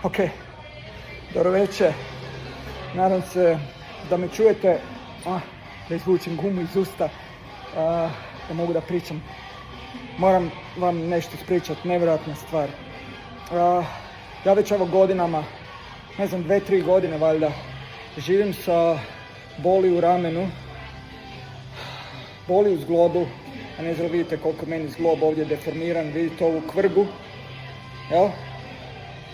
Ok, dobro večer. Nadam se da me čujete, da izvučem gumu iz usta, da mogu da pričam. Moram vam nešto ispričati, nevjerojatna stvar. Ja već evo godinama, 2-3 godine valjda, živim sa boli u ramenu, boli u zglobu, a ne znam vidite koliko meni zglob ovdje deformiran, vidite ovu kvrgu, jel?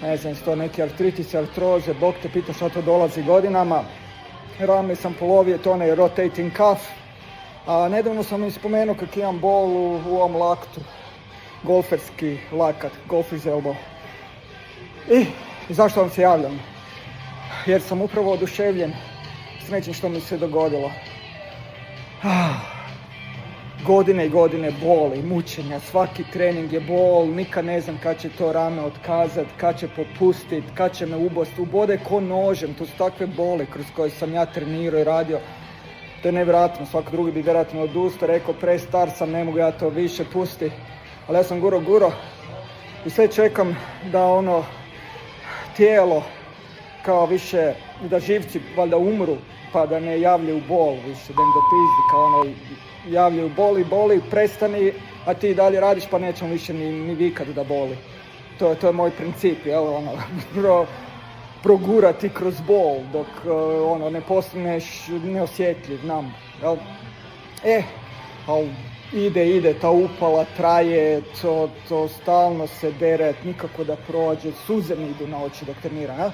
Ne znam, sto neki artritis, artroze, Bog te pita šta to dolazi godinama. Rame sam polovio, to onaj rotating cuff. A nedavno sam im spomenuo kako imam bol u ovom laktu, golferski lakat, golfer's elbow. I zašto vam se javljam? Jer sam upravo oduševljen s nečim što mi se dogodilo. Godine i godine boli, mučenja, svaki trening je bol, nikad ne znam kad će to rame otkazat, kad će popustit, kad će me ubode ko nožem, to su takve boli kroz koje sam ja trenirao i radio. To je nevjerojatno, svaki drugi bi vjerojatno odustao, rekao prestar sam, ne mogu ja to više, pusti. Ali ja sam guro i sve čekam da tijelo kao više, da živci valjda umru, pa da ne javljaju bol više, da im dopizdi kao javljaju boli, prestani, a ti dalje radiš pa nećemo više ni vikat da boli. To je moj princip, jel, progurati kroz bol dok ne postaneš neosjetljiv nam, jel. Ali ide, ta upala traje, to stalno se dere, nikako da prođe, suze mi idu na oči dok treniram, jel.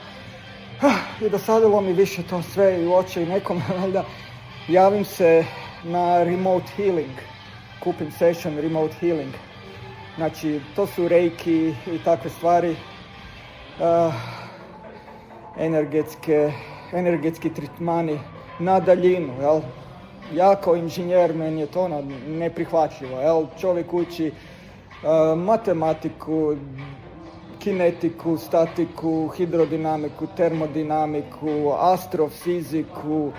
I dosadilo mi više to sve i u oči i nekom, valjda, javim se na remote healing, kupim session remote healing. Znači, to su reiki i takve stvari, energetski tretmani na daljinu, jel? Ja kao inženjer, meni je to neprihvatljivo, jel? Čovjek uči matematiku, kinetiku, statiku, hidrodinamiku, termodinamiku, astrofiziku,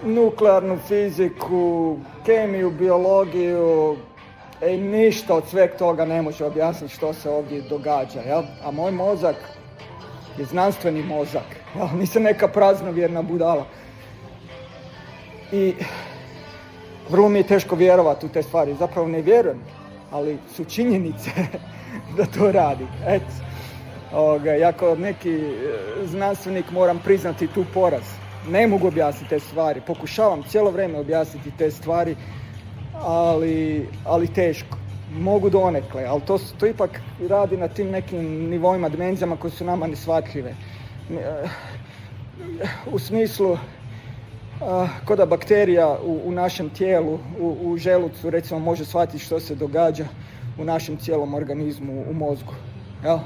nuklearnu fiziku, kemiju, biologiju, ništa od sveg toga ne može objasniti što se ovdje događa, jel? A moj mozak je znanstveni mozak, jel? Nisam neka praznovjerna budala. I vrlo mi je teško vjerovati u te stvari, zapravo ne vjerujem, ali su činjenice da to radi. Ja kao neki znanstvenik moram priznati tu poraz. Ne mogu objasniti te stvari, pokušavam cijelo vrijeme objasniti te stvari, ali teško. Mogu donekle, ali to ipak radi na tim nekim nivoima, dimenzijama koje su nama neshvatljive. U smislu, ko da bakterija u našem tijelu, u želucu, recimo, može shvatiti što se događa u našem cijelom organizmu, u mozgu. Jel?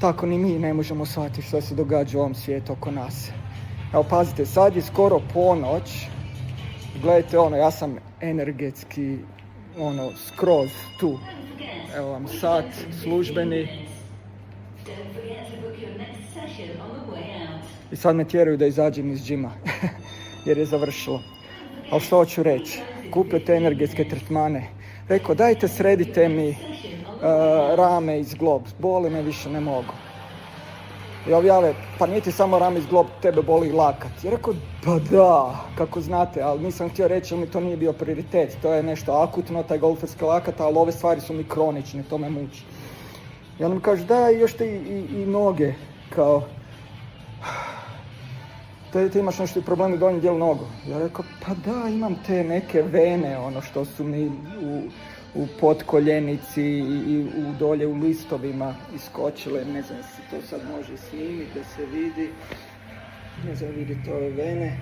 Tako ni mi ne možemo shvatiti što se događa u ovom svijetu oko nas. Evo, pazite, sad je skoro ponoć. Gledajte, ja sam energetski, skroz tu. Evo vam sat, službeni. I sad me tjeraju da izađem iz džima, jer je završilo. Ali što hoću reći? Kupio te energetske tretmane. Rekao, dajte sredite mi rame i zglob, boli me, više ne mogu. I objave, pa nije ti samo rame i zglob, tebe boli i lakat. I rekao, pa da, kako znate, ali nisam htio reći, mi to nije bio prioritet. To je nešto akutno, taj golferski lakat, ali ove stvari su mi kronične, to me muči. I on mi kaže, da, još te i noge, kao, ti imaš nešto i problemi u donjem dijelu nogu. Ja rekao, pa da, imam te neke vene, što su mi u potkoljenici i dolje u listovima iskočile, ne znam se to sad može snimiti da se vidi, ne znam vidite ove vene.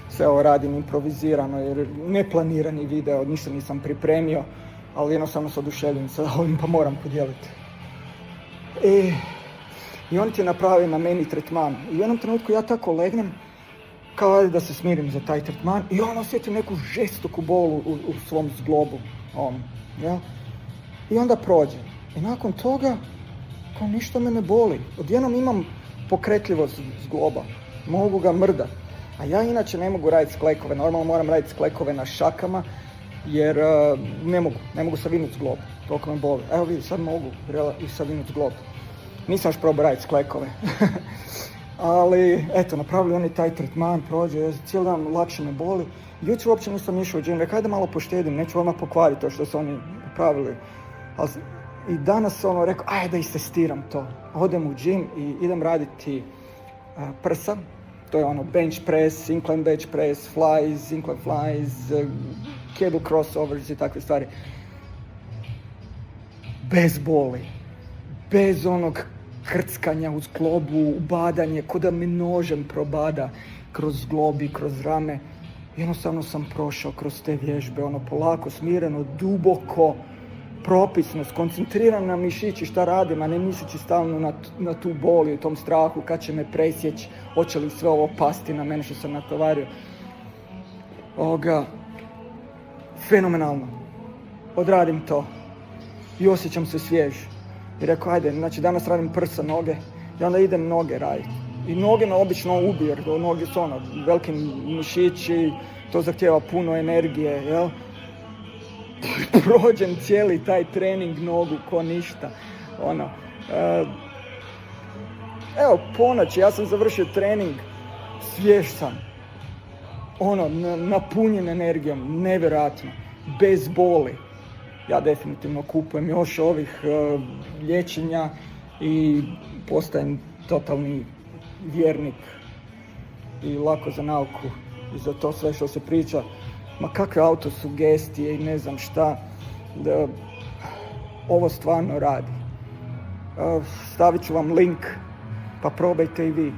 Sve ovo radim improvizirano jer neplanirani video, ništa nisam pripremio, ali jednostavno sam oduševljen sa ovim pa moram podijeliti. I on ti napravi na meni tretman i u jednom trenutku ja tako legnem kao da se smirim za taj tretman i on osjeti neku žestoku bolu u svom zglobu. Ja? I onda prođe. I nakon toga, kao ništa me ne boli. Odjednom imam pokretljivost zgloba. Mogu ga mrdat. A ja inače ne mogu raditi sklekove. Normalno moram raditi sklekove na šakama. jer ne mogu savinuti zglob, toliko me boli. Evo vidi, sad mogu i savinuti zglob. Nisam još probao raditi sklekove. Ali, eto, napravili oni taj tretman, prođe, cijeli dan lakše me boli. Jučer uopće nisam išao u džim, rekao, ajde malo poštedim, neću odmah pokvariti to što su oni napravili. I danas rekao, ajde da istestiram to. Odem u džim i idem raditi prsa. To je bench press, incline bench press, flies, incline flies, cable crossovers i takve stvari. Bez boli. Bez onog krckanja uz zglobu, ubadanje, ko da me nožem probada kroz zglob i kroz rame. Jednostavno sam prošao kroz te vježbe, polako, smireno, duboko, propisno, skoncentriran na mišići šta radim, a ne misleći stalno na tu bol i u tom strahu kad će me presjeći, hoće li sve ovo pasti na mene što sam natovario. Fenomenalno. Odradim to i osjećam se svjež. I rekao, ajde, znači danas radim prsa, noge i onda idem noge raditi. I noge me obično ubiju, jer noge su veliki mišići, to zahtijeva puno energije, jel? Prođem cijeli taj trening nogu ko ništa. Evo, ponoći, ja sam završio trening, svjež sam. Napunjen energijom, nevjerojatno, bez boli. Ja definitivno kupujem još ovih liječenja i postajem totalni vjernik i lako za nauku i za to sve što se priča. Ma kakve autosugestije i ne znam šta, da ovo stvarno radi. Stavit ću vam link, pa probajte i vi.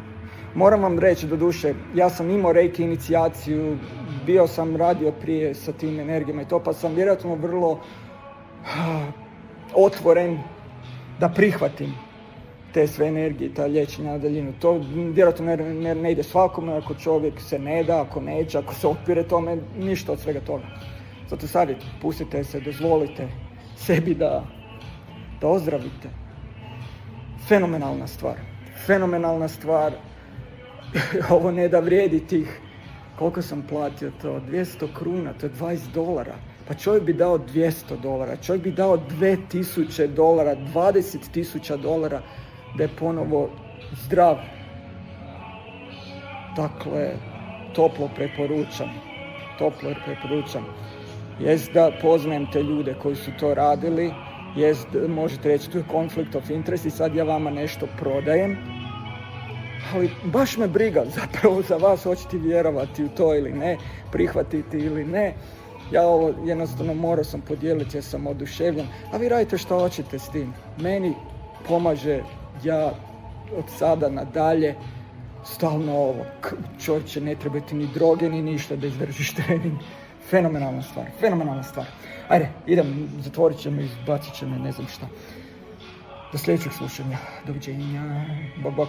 Moram vam reći, doduše, ja sam imao reiki inicijaciju, bio sam radio prije sa tim energijama i to, pa sam vjerojatno vrlo otvoren da prihvatim te sve energije, ta liječenja na daljinu. To vjerojatno ne ide svakome, ako čovjek se ne da, ako neće, ako se opire tome, ništa od svega toga. Zato savjet, pustite se, dozvolite sebi da ozdravite. Fenomenalna stvar. Ovo ne da vrijedi tih, koliko sam platio to, 200 kruna, to je $20. Pa čovjek bi dao $200, čovjek bi dao $2000, $20,000 da je ponovo zdrav. Dakle, toplo preporučam. Jest da poznajem te ljude koji su to radili, jest, možete reći, tu je conflict of interest i sad ja vama nešto prodajem, ali baš me briga zapravo za vas, hoćete vjerovati u to ili ne, prihvatiti ili ne. Ja ovo jednostavno morao sam podijeliti jer sam oduševljen, a vi radite što hoćete s tim. Meni pomaže, ja od sada nadalje stalno ovo. Čovječe, ne trebate ni droge ni ništa da izdržiš trening. Fenomenalna stvar. Ajde, idem, zatvorit će me, izbacit će me, ne znam šta. Do sljedećeg slušanja. Doviđenja. Bok.